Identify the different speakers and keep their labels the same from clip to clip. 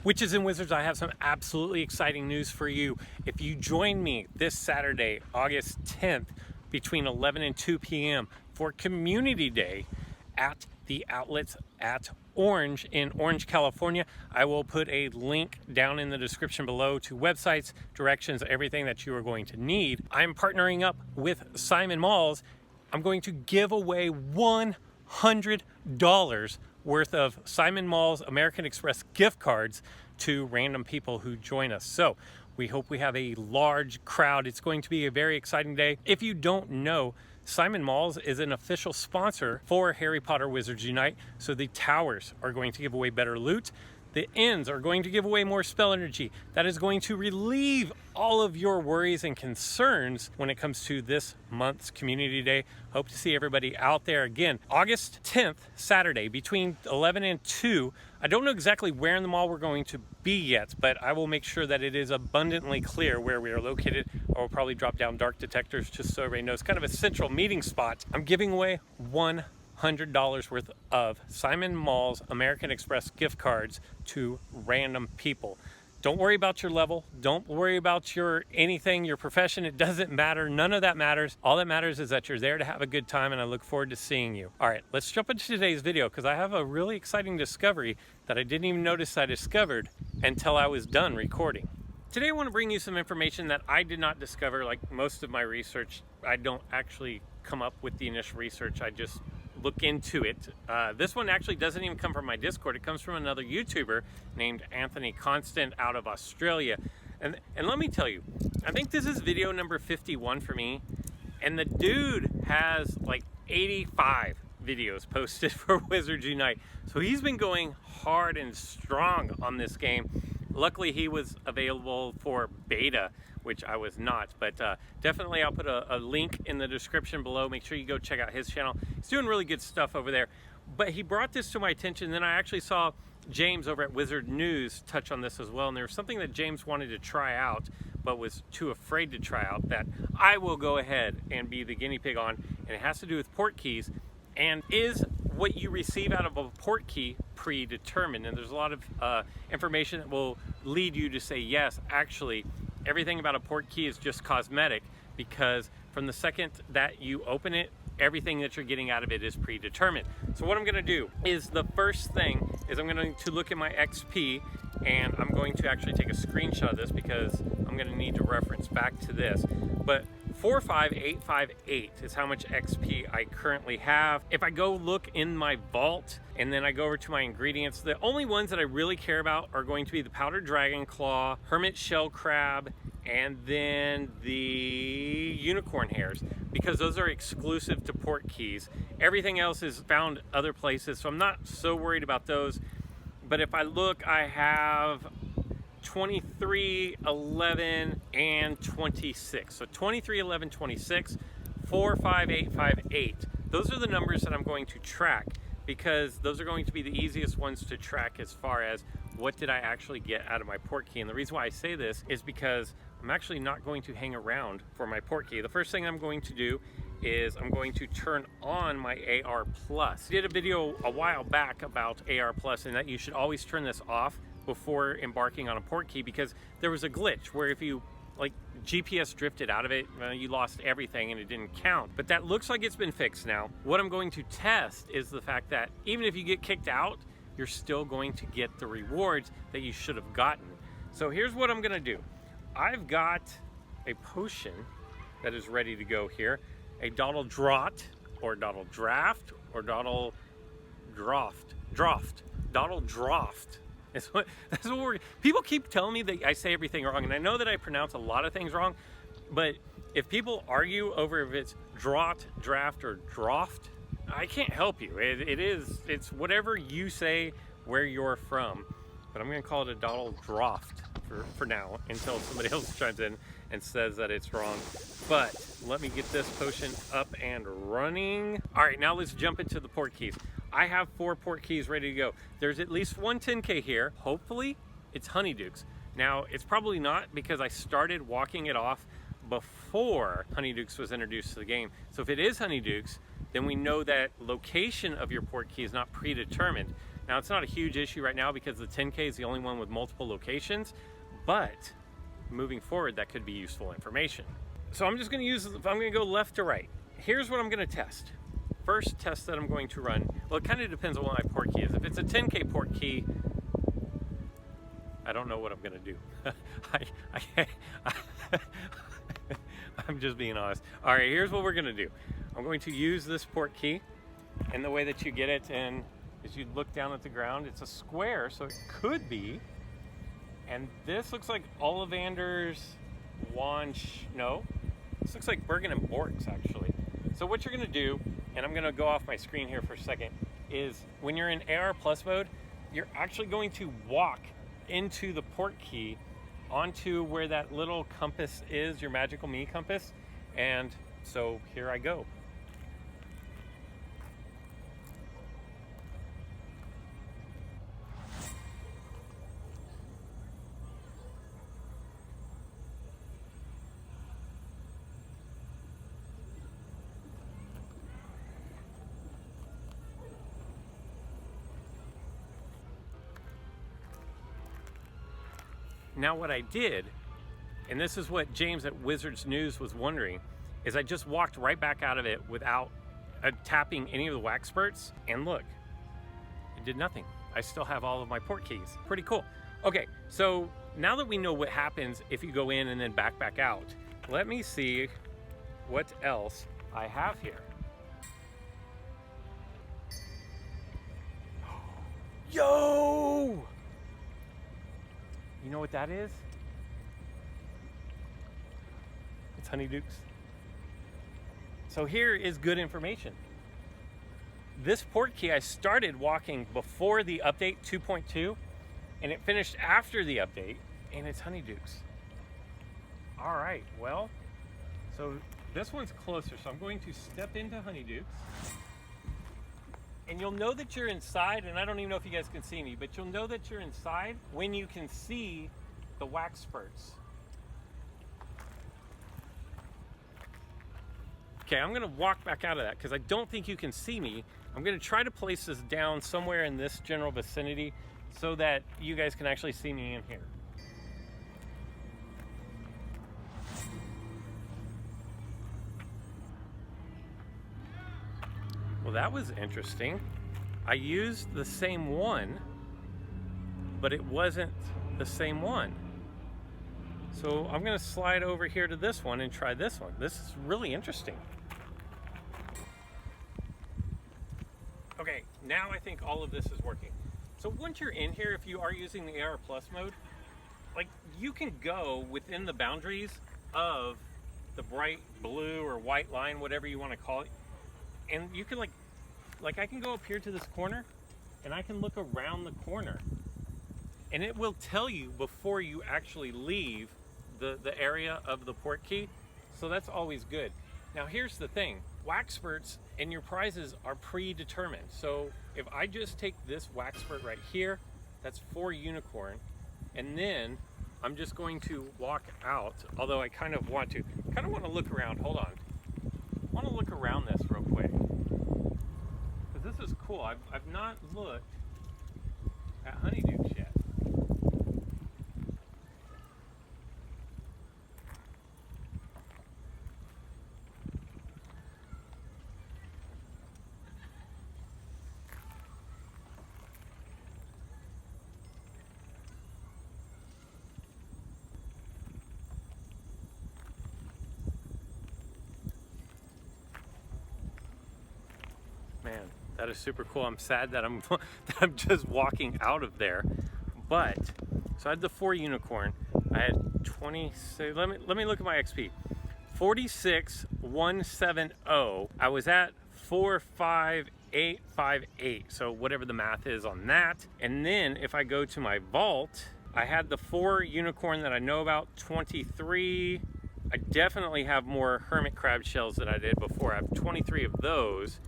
Speaker 1: Witches and Wizards, I have some absolutely exciting news for you. If you join me this Saturday, August 10th, between 11 and 2 p.m. for Community Day at the outlets at Orange in Orange, California, I will put a link down in the description below to websites, directions, everything that you are going to need. I'm partnering up with Simon Malls. I'm going to give away $100 worth of Simon Malls American Express gift cards to random people who join us. So we hope we have a large crowd. It's going to be a very exciting day. If you don't know, Simon Malls is an official sponsor for Harry Potter Wizards Unite. So the towers are going to give away better loot. The inns are going to give away more spell energy. That is going to relieve all of your worries and concerns when it comes to this month's Community Day. Hope to see everybody out there again. August 10th, Saturday, between 11 and 2. I don't know exactly where in the mall we're going to be yet, but I will make sure that it is abundantly clear where we are located. I will probably drop down dark detectors just so everybody knows, kind of a central meeting spot. I'm giving away $100 worth of Simon Malls American Express gift cards to random people. Don't worry about your level. Don't worry about your anything, your profession. It doesn't matter. None of that matters. All that matters is that you're there to have a good time, and I look forward to seeing you. All right, let's jump into today's video because I have a really exciting discovery that I didn't even notice I discovered until I was done recording. Today I want to bring you some information that I did not discover. Like most of my research, I don't actually come up with the initial research. I just look into it. This one actually doesn't even come from my Discord. It comes from another YouTuber named Anthony Constant out of Australia. And let me tell you, I think this is video number 51 for me. And the dude has like 85 videos posted for Wizards Unite. So he's been going hard and strong on this game. Luckily he was available for beta, which I was not, but definitely I'll put a link in the description below. Make sure you go check out his channel. He's doing really good stuff over there. But he brought this to my attention, then I actually saw James over at Wizard News touch on this as well, and there was something that James wanted to try out, but was too afraid to try out, that I will go ahead and be the guinea pig on, and it has to do with Portkeys, and is what you receive out of a Portkey predetermined. And there's a lot of information that will lead you to say, yes, actually, everything about a Portkey is just cosmetic, because from the second that you open it, everything that you're getting out of it is predetermined. So what I'm going to do is, the first thing is I'm going to look at my XP, and I'm going to actually take a screenshot of this because I'm going to need to reference back to this. But 45858 is how much XP I currently have. If I go look in my vault and then I go over to my ingredients, the only ones that I really care about are going to be the powdered dragon claw, hermit shell crab, and then the unicorn hairs, because those are exclusive to Portkeys. Everything else is found other places, so I'm not so worried about those. But if I look, I have 23, 11, and 26. So 23, 11, 26, 4, 5, 8, 5, 8. Those are the numbers that I'm going to track, because those are going to be the easiest ones to track as far as what did I actually get out of my Portkey. And the reason why I say this is because I'm actually not going to hang around for my Portkey. The first thing I'm going to do is I'm going to turn on my AR Plus. I did a video a while back about AR Plus, and that you should always turn this off before embarking on a Portkey, because there was a glitch where if you GPS drifted out of it, you lost everything and it didn't count. But that looks like it's been fixed now. What I'm going to test is the fact that even if you get kicked out, you're still going to get the rewards that you should have gotten. So here's what I'm gonna do. I've got a potion that is ready to go here. A Dottle Draught, or Dottle Draft, or Dottle Draught. Dottle Draught. That's what people keep telling me that I say everything wrong, and I know that I pronounce a lot of things wrong, but if people argue over if it's draught, draft, or draught, I can't help you. It's whatever you say where you're from, but I'm gonna call it a Dottle Draught for now, until somebody else chimes in and says that it's wrong. But let me get this potion up and running. All right, now let's jump into the Portkeys. I have 4 Portkeys ready to go. There's at least one 10K here. Hopefully it's Honeydukes. Now, it's probably not, because I started walking it off before Honeydukes was introduced to the game. So if it is Honeydukes, then we know that location of your Portkey is not predetermined. Now, it's not a huge issue right now because the 10K is the only one with multiple locations, but moving forward, that could be useful information. So I'm just gonna I'm gonna go left to right. Here's what I'm gonna test. First test that I'm going to run, well, it kind of depends on what my Portkey is. If it's a 10K Portkey, I don't know what I'm gonna do. I'm just being honest. All right, here's what we're gonna do. I'm going to use this Portkey, and the way that you get it in is you look down at the ground. It's a square, so it could be. And this looks like Ollivander's no, this looks like Bergen and Bork's actually. So what you're gonna do, and I'm gonna go off my screen here for a second, is when you're in AR Plus mode, you're actually going to walk into the Portkey onto where that little compass is, your Magical Me compass. And so here I go. Now what I did, and this is what James at Wizards News was wondering, is I just walked right back out of it without tapping any of the wax spurts, and look, it did nothing. I still have all of my Portkeys. Pretty cool. Okay, so now that we know what happens if you go in and then back out, let me see what else I have here. Yo! You know what that is? It's Honeydukes. So here is good information. This Portkey I started walking before the update 2.2, and it finished after the update, and it's Honeydukes. All right, well, so this one's closer, so I'm going to step into Honeydukes. And you'll know that you're inside, and I don't even know if you guys can see me, but you'll know that you're inside when you can see the wax spurts. Okay, I'm gonna walk back out of that because I don't think you can see me. I'm gonna try to place this down somewhere in this general vicinity so that you guys can actually see me in here. Well, that was interesting. I used the same one, but it wasn't the same one. So I'm gonna slide over here to this one and try this one. This is really interesting. Okay, now I think all of this is working. So once you're in here, if you are using the AR Plus mode, like you can go within the boundaries of the bright blue or white line, whatever you want to call it. And you can like I can go up here to this corner and I can look around the corner and it will tell you before you actually leave the area of the Portkey. So that's always good. Now here's the thing, wax spurts and your prizes are predetermined. So if I just take this wax spurt right here, that's 4 unicorn, and then I'm just going to walk out, although I kind of want to look around. Hold on. I want to look around this real quick. Because this is cool. I've not looked at Honeydukes yet. Man, that is super cool. I'm sad that I'm just walking out of there. But so I had the 4 unicorn. I had 26. Let me look at my XP. 46,170. I was at 45858. So whatever the math is on that. And then if I go to my vault, I had the 4 unicorn that I know about, 23. I definitely have more hermit crab shells than I did before. I have 23 of those.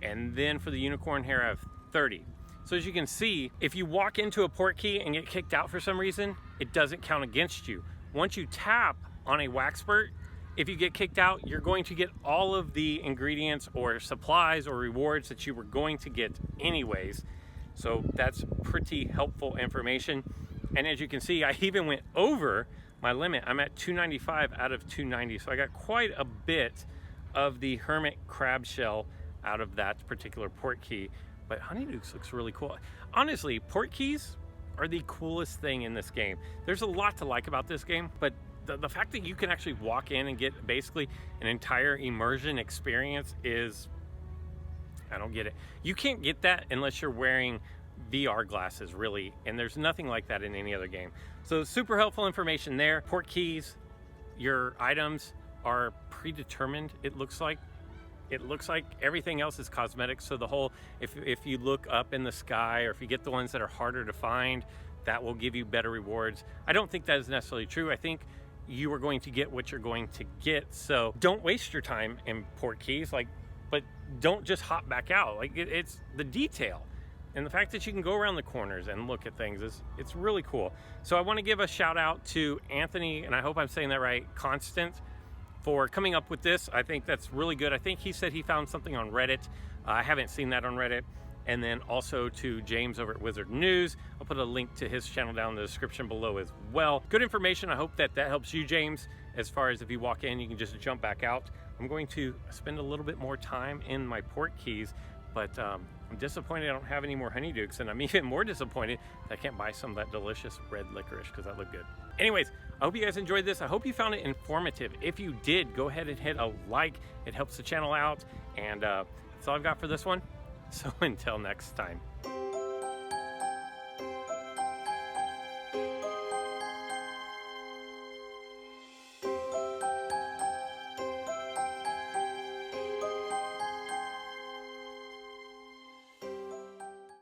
Speaker 1: And then for the unicorn hair, I have 30. So as you can see, if you walk into a Portkey and get kicked out for some reason, it doesn't count against you. Once you tap on a wax spurt, if you get kicked out, you're going to get all of the ingredients or supplies or rewards that you were going to get anyways. So that's pretty helpful information. And as you can see, I even went over my limit. I'm at 295 out of 290. So I got quite a bit of the hermit crab shell out of that particular Portkey. But Honeydukes looks really cool. Honestly, Portkeys are the coolest thing in this game. There's a lot to like about this game, but the fact that you can actually walk in and get basically an entire immersion experience is, I don't get it. You can't get that unless you're wearing VR glasses, really, and there's nothing like that in any other game. So super helpful information there. Portkeys, your items are predetermined, it looks like. It looks like everything else is cosmetic. So the whole, if you look up in the sky, or if you get the ones that are harder to find, that will give you better rewards. I don't think that is necessarily true. I think you are going to get what you're going to get. So don't waste your time in Portkeys, but don't just hop back out. It's the detail. And the fact that you can go around the corners and look at things it's really cool. So I want to give a shout out to Anthony, and I hope I'm saying that right, Constant, for coming up with this. I think that's really good. I think he said he found something on Reddit. I haven't seen that on Reddit. And then also to James over at Wizard News. I'll put a link to his channel down in the description below as well. Good information. I hope that helps you, James, as far as if you walk in, you can just jump back out. I'm going to spend a little bit more time in my Portkeys, but I'm disappointed I don't have any more Honeydukes, and I'm even more disappointed that I can't buy some of that delicious red licorice, because that looked good. Anyways, I hope you guys enjoyed this. I hope you found it informative. If you did, go ahead and hit a like. It helps the channel out, and that's all I've got for this one. So until next time.